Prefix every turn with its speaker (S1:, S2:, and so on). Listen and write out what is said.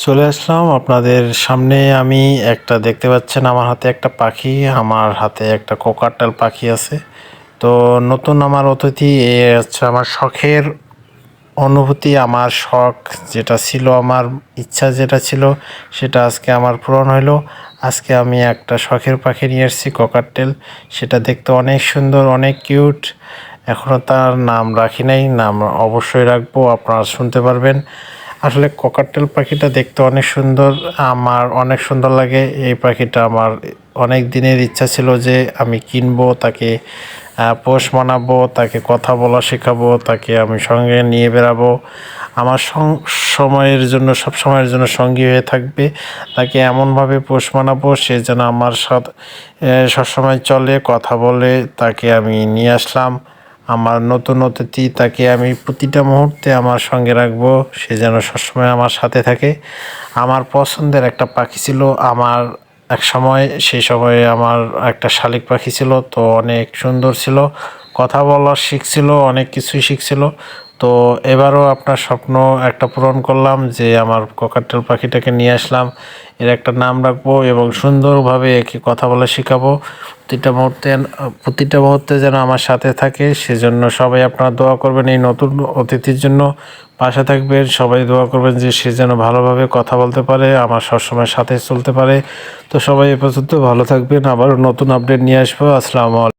S1: চলে আসলাম আপনাদের সামনে। আমি একটা দেখতে পাচ্ছেন আমার হাতে একটা পাখি, আমার হাতে একটা কোকাটেল পাখি আছে। তো নতুন আমার অতিথি এ হচ্ছে আমার শখের অনুভূতি, আমার শখ যেটা ছিল, আমার ইচ্ছা যেটা ছিল সেটা আজকে আমার পূরণ হইলো। আজকে আমি একটা শখের পাখি নিয়ে এসেছি কোকাটেল। সেটা দেখতে অনেক সুন্দর, অনেক কিউট। এখনও তার নাম রাখি নাই, নাম অবশ্যই রাখবো, আপনারা শুনতে পারবেন। আসলে ককাটেল পাখিটা দেখতে অনেক সুন্দর, আমার অনেক সুন্দর লাগে। এই পাখিটা আমার অনেক দিনের ইচ্ছা ছিল যে আমি কিনবো, তাকে পোষ মানাবো, তাকে কথা বলা শেখাবো, তাকে আমি সঙ্গে নিয়ে বেড়াবো। আমার সময়ের জন্য, সব সময়ের জন্য সঙ্গী হয়ে থাকবে। তাকে এমনভাবে পোষ মানাবো সে যেন আমার সাথে সবসময় চলে, কথা বলে। তাকে আমি নিয়ে আসলাম আমার নতুন অতিথি, তাকে আমি প্রতিটা মুহূর্তে আমার সঙ্গে রাখবো, সে যেন সবসময় আমার সাথে থাকে। আমার পছন্দের একটা পাখি ছিল আমার এক সময়, সেই সময়ে আমার একটা শালিক পাখি ছিল, তো অনেক সুন্দর ছিল, কথা বলা শিখছিল, অনেক কিছুই শিখছিল। তো এবারও আপনার স্বপ্ন একটা পূরণ করলাম যে আমার ককাটেল পাখিটাকে নিয়ে আসলাম, এর একটা নাম রাখবো এবং সুন্দরভাবে একে কথা বলা শেখাবো। প্রতিটা মুহূর্তে যেন আমার সাথে থাকে, সেজন্য সবাই আপনারা দোয়া করবেন। এই নতুন অতিথির জন্য পাশে থাকবেন, সবাই দোয়া করবেন যে সে যেন ভালোভাবে কথা বলতে পারে, আমার সবসময় সাথে চলতে পারে। তো সবাই এ পর্যন্ত ভালো থাকবেন, আবারও নতুন আপডেট নিয়ে আসবো। আসসালামু আলাইকুম।